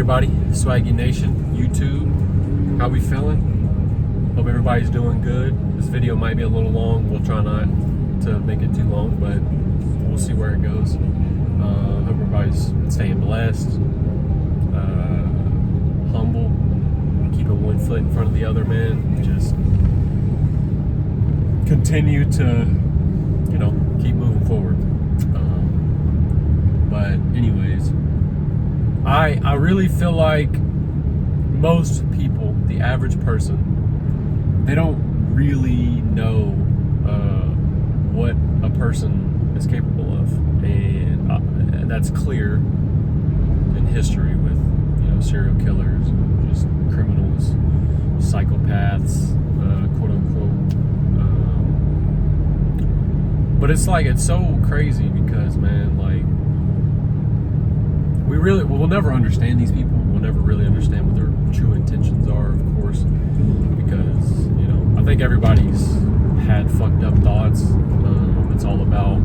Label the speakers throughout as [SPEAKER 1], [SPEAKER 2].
[SPEAKER 1] everybody, Swaggy Nation, YouTube, how we feeling? Hope everybody's doing good. This video might be a little long. We'll try not to make it too long, but we'll see where it goes. Hope everybody's staying blessed, humble, keeping one foot in front of the other, man. Just continue to, keep moving forward. But anyways, I really feel like most people, the average person, they don't really know what a person is capable of, and that's clear in history with serial killers, just criminals, psychopaths, quote unquote. But it's so crazy because, man, we'll never understand these people. We'll never really understand what their true intentions are, of course, because, I think everybody's had fucked up thoughts. It's all about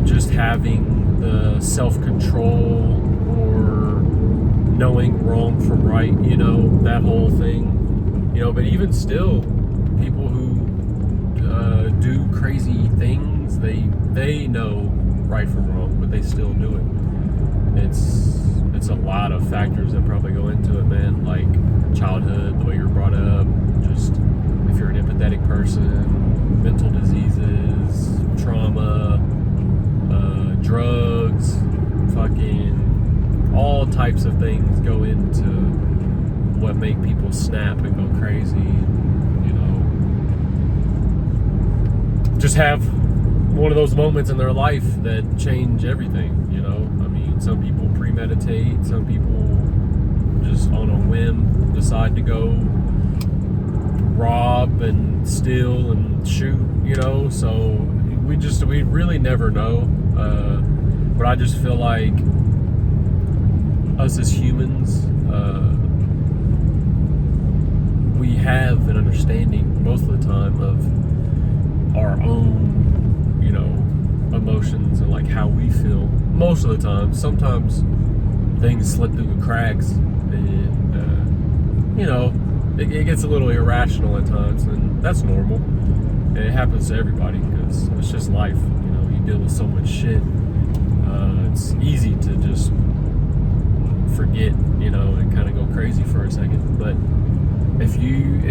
[SPEAKER 1] just having the self-control or knowing wrong from right, that whole thing. But even still, people who do crazy things, they know right from wrong, but they still do it. It's a lot of factors that probably go into it, man, like childhood, the way you're brought up, just if you're an empathetic person, mental diseases, trauma, drugs, fucking all types of things go into what make people snap and go crazy, just have one of those moments in their life that change everything, some people premeditate, some people just on a whim decide to go rob and steal and shoot, so we really never know. But I just feel like us as humans, we have an understanding most of the time of our own, emotions and how we feel most of the time. Sometimes things slip through the cracks and it gets a little irrational at times, and that's normal, and it happens to everybody because it's just life. You deal with so much shit. It's easy to just forget, and kind of go crazy for a second. But if you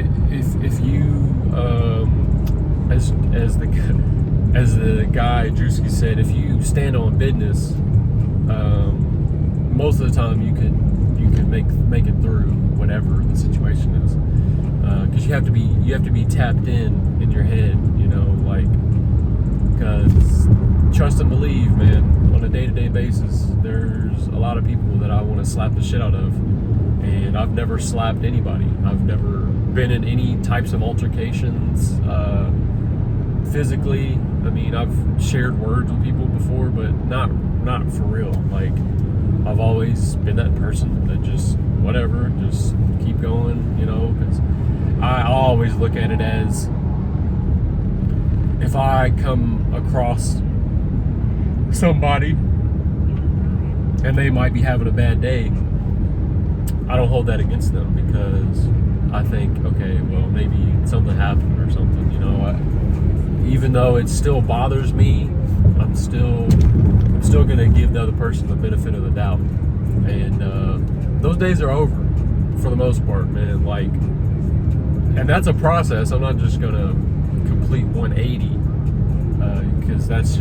[SPEAKER 1] as the guy Drewski said, if you stand on business, most of the time you can make it through whatever the situation is, because you have to be tapped in your head, because trust and believe, man, on a day-to-day basis, there's a lot of people that I want to slap the shit out of, and I've never slapped anybody. I've never been in any types of altercations physically. I mean, I've shared words with people before, but not for real. I've always been that person that just whatever, just keep going, because I always look at it as, if I come across somebody and they might be having a bad day, I don't hold that against them, because I think, okay, well, maybe something happened or something, even though it still bothers me, I'm still gonna give the other person the benefit of the doubt, and those days are over for the most part, man. And that's a process. I'm not just gonna complete 180, because that's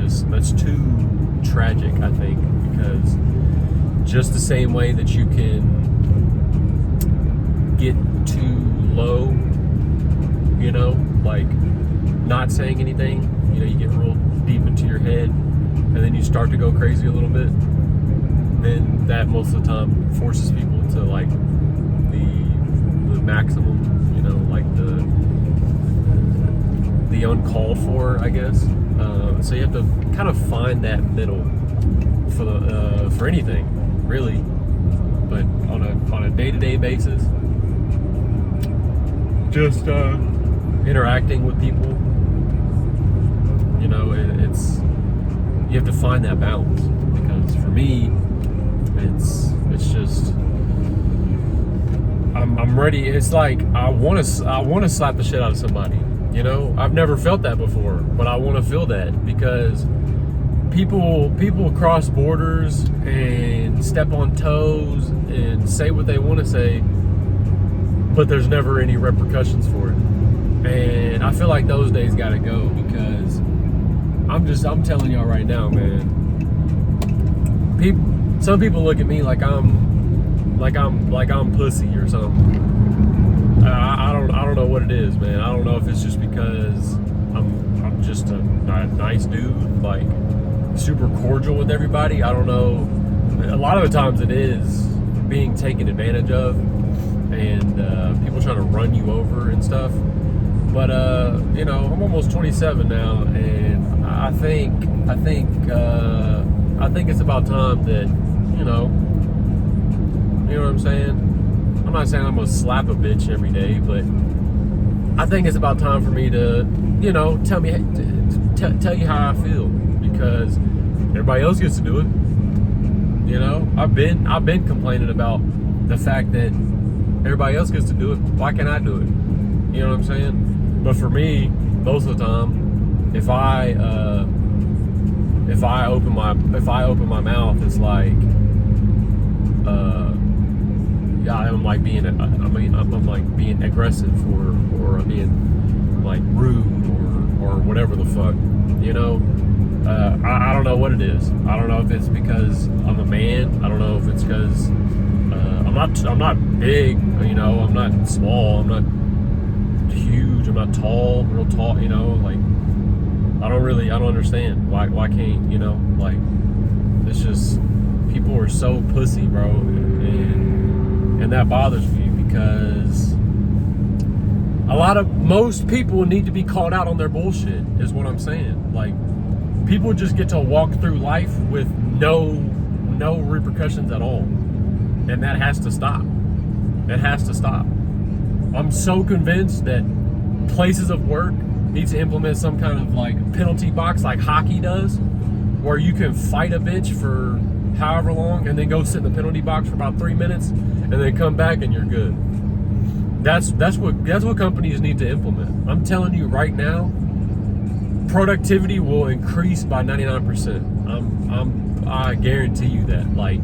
[SPEAKER 1] too tragic, I think, because just the same way that you can get too low, not saying anything, you get real deep into your head, and then you start to go crazy a little bit, then that most of the time forces people to the maximum, the uncalled for, I guess. So you have to kind of find that middle for anything, really. But on a day-to-day basis, just interacting with people, you have to find that balance, because for me, it's just I'm ready. It's like I want to slap the shit out of somebody. You know, I've never felt that before, but I want to feel that because people cross borders and step on toes and say what they want to say, but there's never any repercussions for it. And I feel like those days gotta go because I'm telling y'all right now, man. Some people look at me like I'm pussy or something. I don't know what it is, man. I don't know if it's just because I'm just a nice dude, like super cordial with everybody. I don't know. A lot of the times it is being taken advantage of and people trying to run you over and stuff. But you know, I'm almost 27 now, and I think it's about time that you know what I'm saying. I'm not saying I'm gonna slap a bitch every day, but I think it's about time for me to, you know, tell you how I feel because everybody else gets to do it. You know, I've been complaining about the fact that everybody else gets to do it. Why can't I do it? You know what I'm saying? But for me, most of the time, if I open my mouth, it's like I'm like being aggressive or being like rude or whatever the fuck, you know. I don't know what it is. I don't know if it's because I'm a man. I don't know if it's because I'm not big, you know. I'm not small. I'm not huge. I'm not tall, real tall, you know. Like I don't understand why can't, you know, like it's just people are so pussy, bro, and that bothers me because most people need to be called out on their bullshit is what I'm saying. Like people just get to walk through life with no repercussions at all, and that has to stop. It has to stop. I'm so convinced that places of work need to implement some kind of like penalty box like hockey does, where you can fight a bitch for however long and then go sit in the penalty box for about 3 minutes and then come back and you're good. That's what companies need to implement. I'm telling you right now, productivity will increase by 99%. I guarantee you that. Like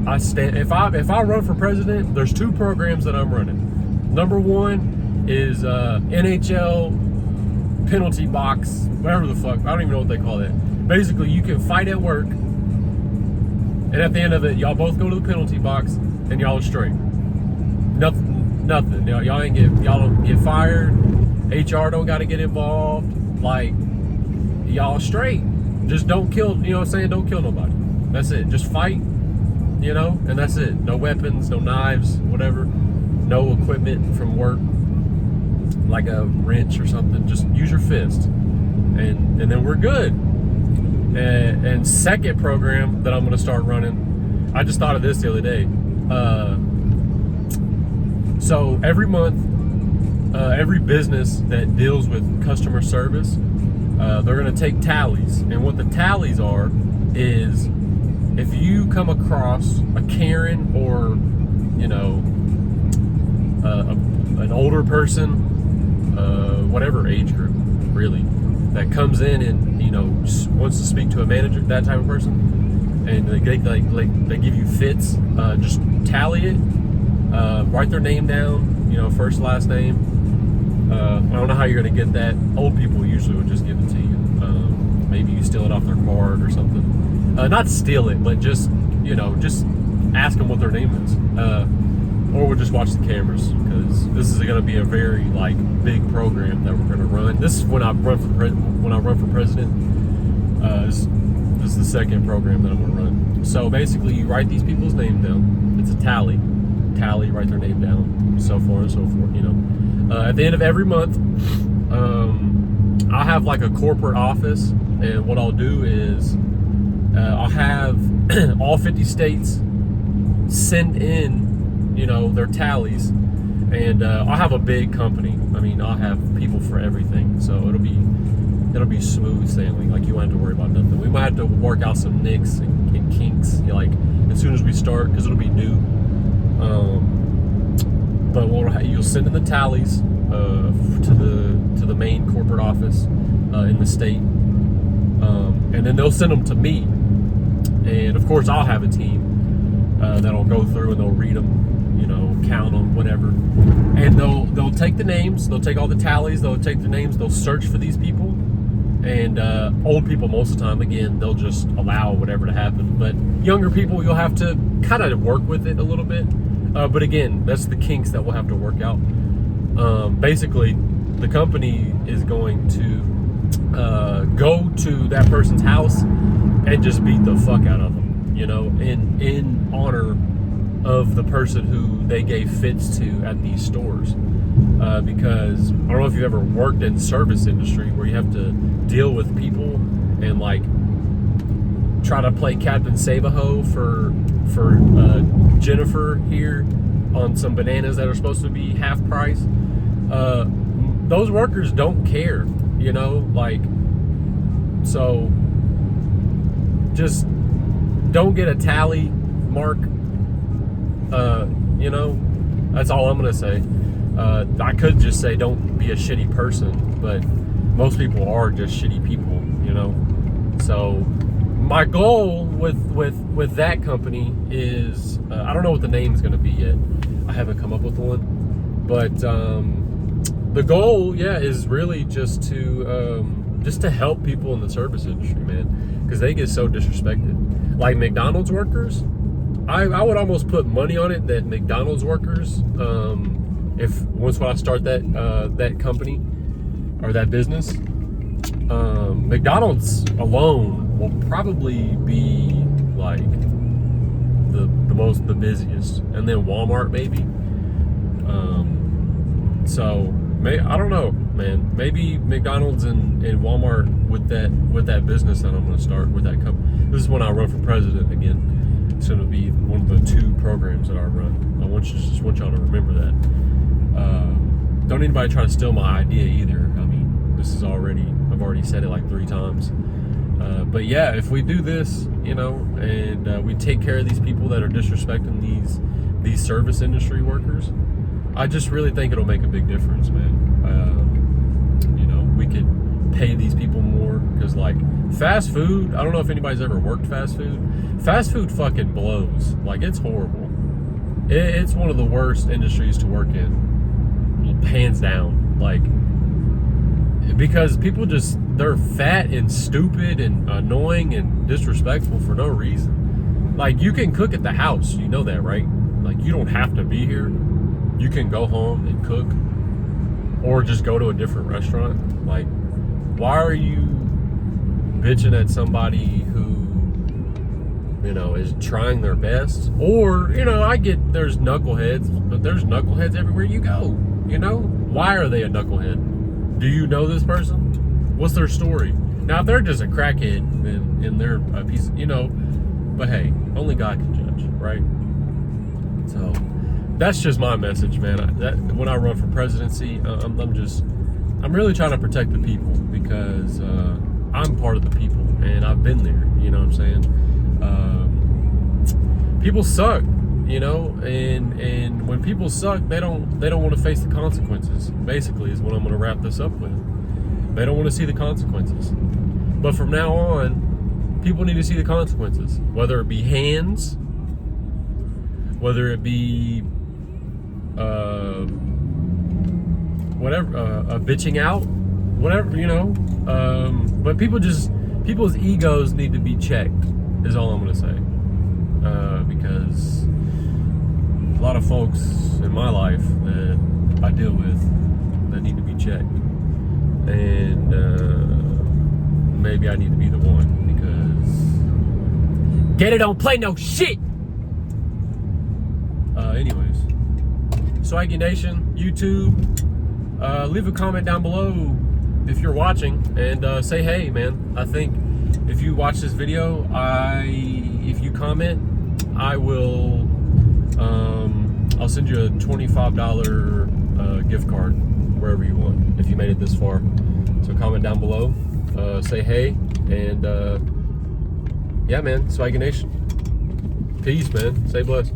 [SPEAKER 1] if I run for president, there's 2 programs that I'm running. Number 1 is NHL penalty box, whatever the fuck. I don't even know what they call that. Basically, you can fight at work, and at the end of it, y'all both go to the penalty box, and y'all are straight. Nothing. Y'all don't get fired. HR don't got to get involved. Like y'all straight. Just don't kill. You know what I'm saying? Don't kill nobody. That's it. Just fight. You know, and that's it. No weapons, no knives, whatever. No equipment from work, like a wrench or something. Just use your fist, and then we're good. And second program that I'm going to start running, I just thought of this the other day. So every month, every business that deals with customer service, they're going to take tallies, and what the tallies are is if you come across a Karen or, you know, an older person, whatever age group, really, that comes in and, you know, wants to speak to a manager, that type of person, and they give you fits, just tally it, write their name down, you know, first, last name. I don't know how you're going to get that. Old people usually would just give it to you. Maybe you steal it off their card or something. Not steal it, but just, you know, just ask them what their name is. Or we'll just watch the cameras, because this is going to be a very like big program that we're going to run. This is when I run for president. This is the second program that I'm going to run. So basically, you write these people's names down. It's a tally, write their name down, so forth and so forth. You know, at the end of every month, I have like a corporate office, and what I'll do is I'll have all 50 states send in, you know, their tallies, and I'll have a big company. I mean, I'll have people for everything, so it'll be smooth sailing. Like, you won't have to worry about nothing. We might have to work out some nicks and kinks, you know, like as soon as we start, because it'll be new. But you'll send in the tallies to the main corporate office in the state, and then they'll send them to me. And of course, I'll have a team that'll go through and they'll read them, you know, count them, whatever. And they'll take the names, they'll take all the tallies, they'll take the names, they'll search for these people. And old people, most of the time, again, they'll just allow whatever to happen. But younger people, you'll have to kind of work with it a little bit. But again, that's the kinks that we'll have to work out. Basically, the company is going to go to that person's house and just beat the fuck out of them, you know, in honor of the person who they gave fits to at these stores. Because I don't know if you've ever worked in service industry where you have to deal with people and like try to play Captain Save-A-Ho for Jennifer here on some bananas that are supposed to be half price. Those workers don't care, you know, like, so just don't get a tally mark. You know, that's all I'm gonna say. I could just say don't be a shitty person, but most people are just shitty people, you know. So my goal with that company is I don't know what the name's gonna be yet. I haven't come up with one, but the goal, yeah, is really just to help people in the service industry, man, because they get so disrespected. Like McDonald's workers, I would almost put money on it that McDonald's workers, if once when I start that company or that business, McDonald's alone will probably be like the busiest, and then Walmart maybe. So I don't know, man. Maybe McDonald's and Walmart with that business that I'm going to start with that company. This is when I run for president again. It's going to be one of the 2 programs that I run. I just want y'all to remember that. Don't anybody try to steal my idea either. I mean, I've already said it like 3 times. But yeah, if we do this, you know, and we take care of these people that are disrespecting these service industry workers, I just really think it'll make a big difference, man. You know, we could pay these people more, because like fast food, I don't know if anybody's ever worked fast food. Fast food fucking blows. Like, it's horrible. It's one of the worst industries to work in, hands down. Like, because people they're fat and stupid and annoying and disrespectful for no reason. Like, you can cook at the house, you know that, right? Like, you don't have to be here. You can go home and cook, or just go to a different restaurant. Like, why are you bitching at somebody who, you know, is trying their best? Or, you know, I get there's knuckleheads, but there's knuckleheads everywhere you go, you know? Why are they a knucklehead? Do you know this person? What's their story? Now, if they're just a crackhead, then they're a piece, you know, but hey, only God can judge, right? So that's just my message, man. When I run for presidency, I'm really trying to protect the people, because I'm part of the people and I've been there, you know what I'm saying? People suck, you know, and when people suck, they don't want to face the consequences, basically, is what I'm going to wrap this up with. They don't want to see the consequences. But from now on, people need to see the consequences, whether it be hands, whether it be whatever, bitching out, whatever, you know. But people's egos need to be checked, is all I'm going to say. Because a lot of folks in my life that I deal with that need to be checked. And maybe I need to be the one, because Gator don't play no shit. Anyways, Swaggy Nation, YouTube, leave a comment down below if you're watching, and say hey, man. I think if you watch this video, if you comment, I will I'll send you a $25 gift card wherever you want, if you made it this far. So comment down below, say hey, and yeah, man, Swaggy Nation. Peace, man. Stay blessed.